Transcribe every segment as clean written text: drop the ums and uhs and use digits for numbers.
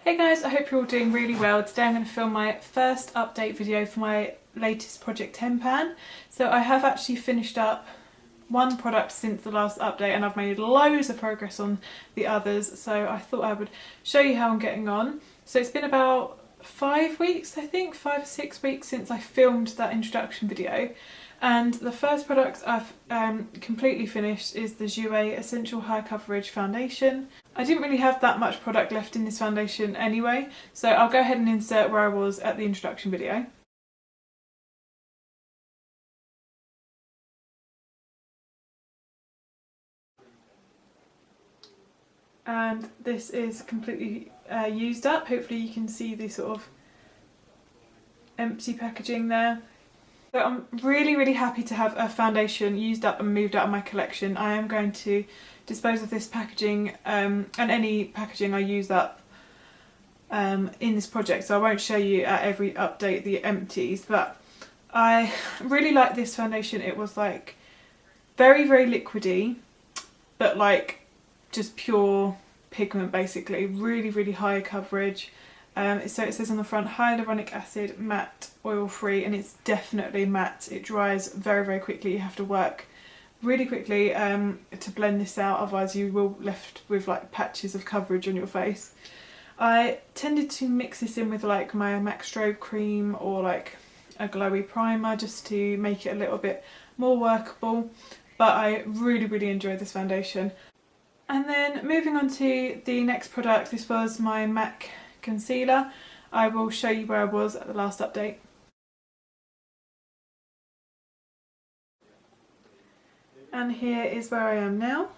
Hey guys, I hope you're all doing really well. Today I'm going to film my first update video for my latest Project 10 pan. So I have actually finished up one product since the last update and I've made loads of progress on the others, so I thought I would show you how I'm getting on. So it's been about 5 weeks, I think, 5 or 6 weeks since I filmed that introduction video. And the first product I've completely finished is the Jouer Essential High Coverage Foundation. I didn't really have that much product left in this foundation anyway, so I'll go ahead and insert where I was at the introduction video. And this is completely used up. Hopefully you can see the sort of empty packaging there. So I'm really happy to have a foundation used up and moved out of my collection. I am going to dispose of this packaging and any packaging I use up in this project, so I won't show you at every update the empties, but I really like this foundation. It was like very liquidy, but like just pure pigment basically, really high coverage. So it says on the front, hyaluronic acid, matte, oil free, and it's definitely matte. It dries very quickly. You have to work really quickly to blend this out, otherwise you will be left with like patches of coverage on your face. I tended to mix this in with like my MAC Strobe cream or like a glowy primer just to make it a little bit more workable, but I really enjoyed this foundation. And then moving on to the next product, this was my MAC concealer. I will show you where I was at the last update. And here is where I am now.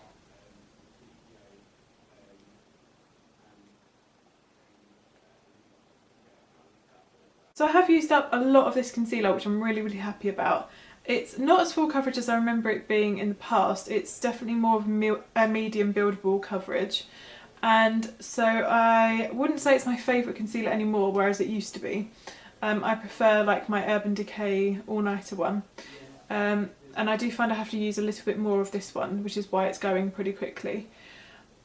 So I have used up a lot of this concealer, which I'm really happy about. It's not as full coverage as I remember it being in the past. It's definitely more of a medium buildable coverage. And so I wouldn't say it's my favourite concealer anymore, whereas it used to be. I prefer like my Urban Decay All Nighter one. And I do find I have to use a little bit more of this one, which is why it's going pretty quickly.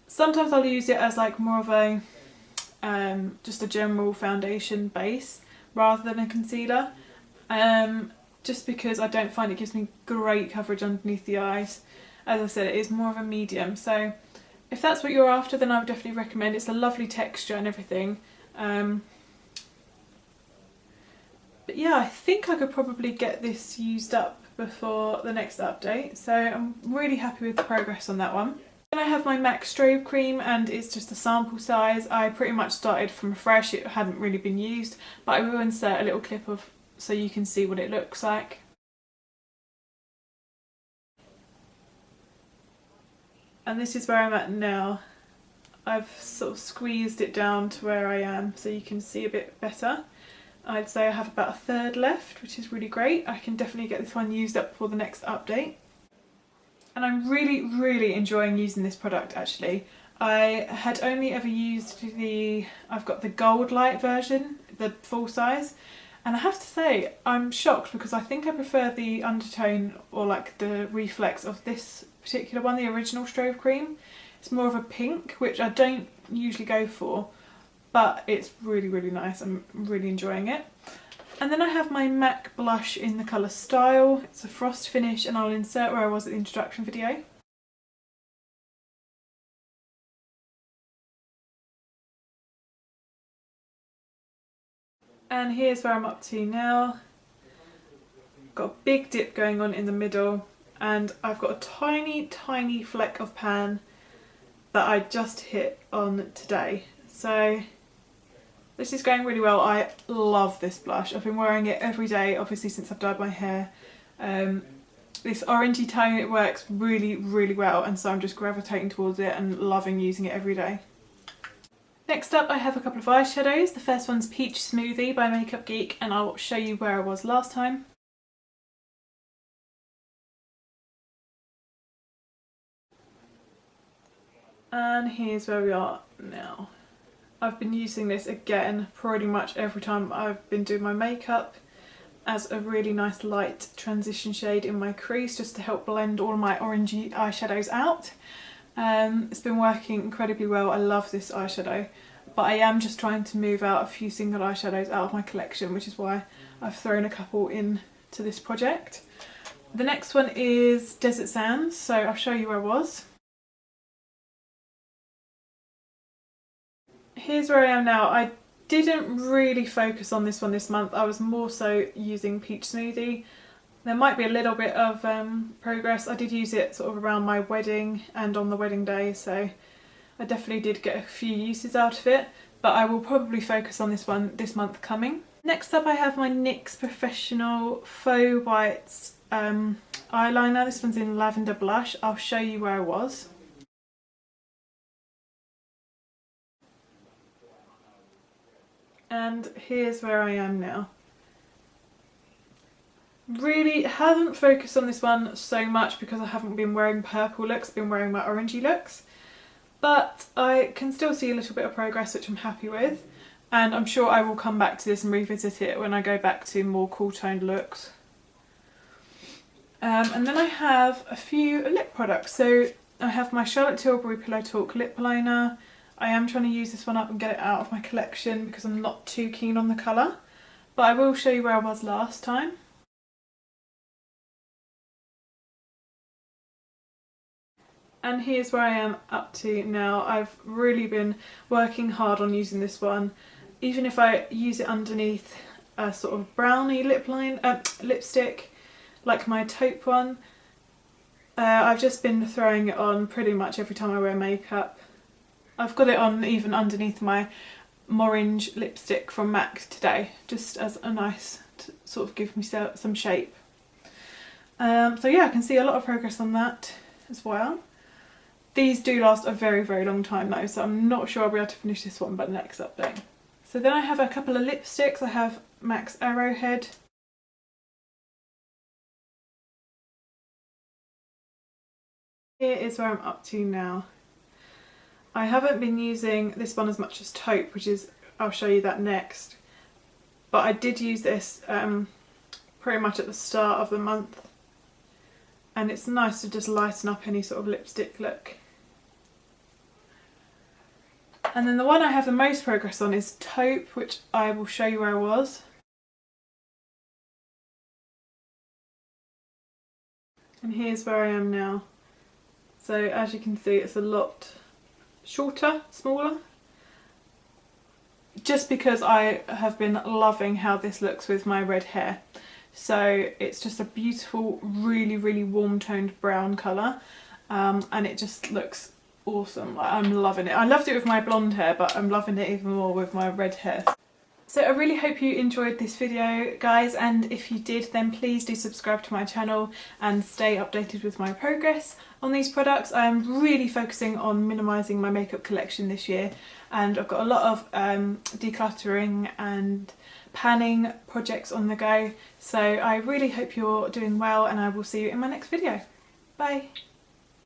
Sometimes I'll use it as like more of a just a general foundation base rather than a concealer. Just because I don't find it gives me great coverage underneath the eyes. As I said, it is more of a medium, so if that's what you're after, then I would definitely recommend. It's a lovely texture and everything. But yeah, I think I could probably get this used up before the next update, so I'm really happy with the progress on that one. Then I have my MAC Strobe cream, and it's just a sample size. I pretty much started from fresh, it hadn't really been used, but I will insert a little clip of so you can see what it looks like. And this is where I'm at now. I've sort of squeezed it down to where I am so you can see a bit better. I'd say I have about a third left, which is really great. I can definitely get this one used up for the next update. And I'm really enjoying using this product actually. I had only ever used I've got the gold light version, the full size. And I have to say, I'm shocked because I think I prefer the undertone or like the reflex of this particular one, the original Strobe cream. It's more of a pink, which I don't usually go for, but it's really nice. I'm really enjoying it. And then I have my MAC blush in the colour Style. It's a frost finish, and I'll insert where I was at the introduction video. And here's where I'm up to now. Got a big dip going on in the middle, and I've got a tiny fleck of pan that I just hit on today. So this is going really well. I love this blush. I've been wearing it every day, obviously, since I've dyed my hair. This orangey tone, it works really well, and so I'm just gravitating towards it and loving using it every day. Next up, I have a couple of eyeshadows. The first one's Peach Smoothie by Makeup Geek, and I'll show you where I was last time. And here's where we are now. I've been using this again pretty much every time I've been doing my makeup as a really nice light transition shade in my crease, just to help blend all my orangey eyeshadows out. It's been working incredibly well. I love this eyeshadow. but I am just trying to move out a few single eyeshadows out of my collection, which is why I've thrown a couple in to this project. The next one is Desert Sands, so I'll show you where I was. Here's where I am now. I didn't really focus on this one this month. I was more so using Peach Smoothie. There might be a little bit of progress. I did use it sort of around my wedding and on the wedding day, so I definitely did get a few uses out of it, but I will probably focus on this one this month coming. Next up I have my NYX Professional Faux Whites eyeliner. This one's in Lavender Blush. I'll show you where I was. And here's where I am now. Really haven't focused on this one so much because I haven't been wearing purple looks, I've been wearing my orangey looks. But I can still see a little bit of progress, which I'm happy with. And I'm sure I will come back to this and revisit it when I go back to more cool toned looks. And then I have a few lip products. So I have my Charlotte Tilbury Pillow Talk lip liner. I am trying to use this one up and get it out of my collection because I'm not too keen on the colour. But I will show you where I was last time. And here's where I am up to now. I've really been working hard on using this one. Even if I use it underneath a sort of brownie lipstick, like my taupe one, I've just been throwing it on pretty much every time I wear makeup. I've got it on even underneath my orange lipstick from MAC today, just as a nice, to sort of give me some shape. So yeah, I can see a lot of progress on that as well. These do last a very, very long time though, so I'm not sure I'll be able to finish this one by the next update. So then I have a couple of lipsticks. I have MAC's Arrowhead. Here is where I'm up to now. I haven't been using this one as much as taupe, which is, I'll show you that next. But I did use this pretty much at the start of the month. And it's nice to just lighten up any sort of lipstick look. And then the one I have the most progress on is taupe, which I will show you where I was. And here's where I am now. So as you can see, it's a lot shorter, smaller. Just because I have been loving how this looks with my red hair. So it's just a beautiful, really, really warm toned brown colour. And it just looks awesome. Like, I'm loving it. I loved it with my blonde hair, but I'm loving it even more with my red hair. So I really hope you enjoyed this video, guys, and if you did, then please do subscribe to my channel and stay updated with my progress on these products. I am really focusing on minimising my makeup collection this year, and I've got a lot of decluttering and panning projects on the go. So I really hope you're doing well, and I will see you in my next video. Bye!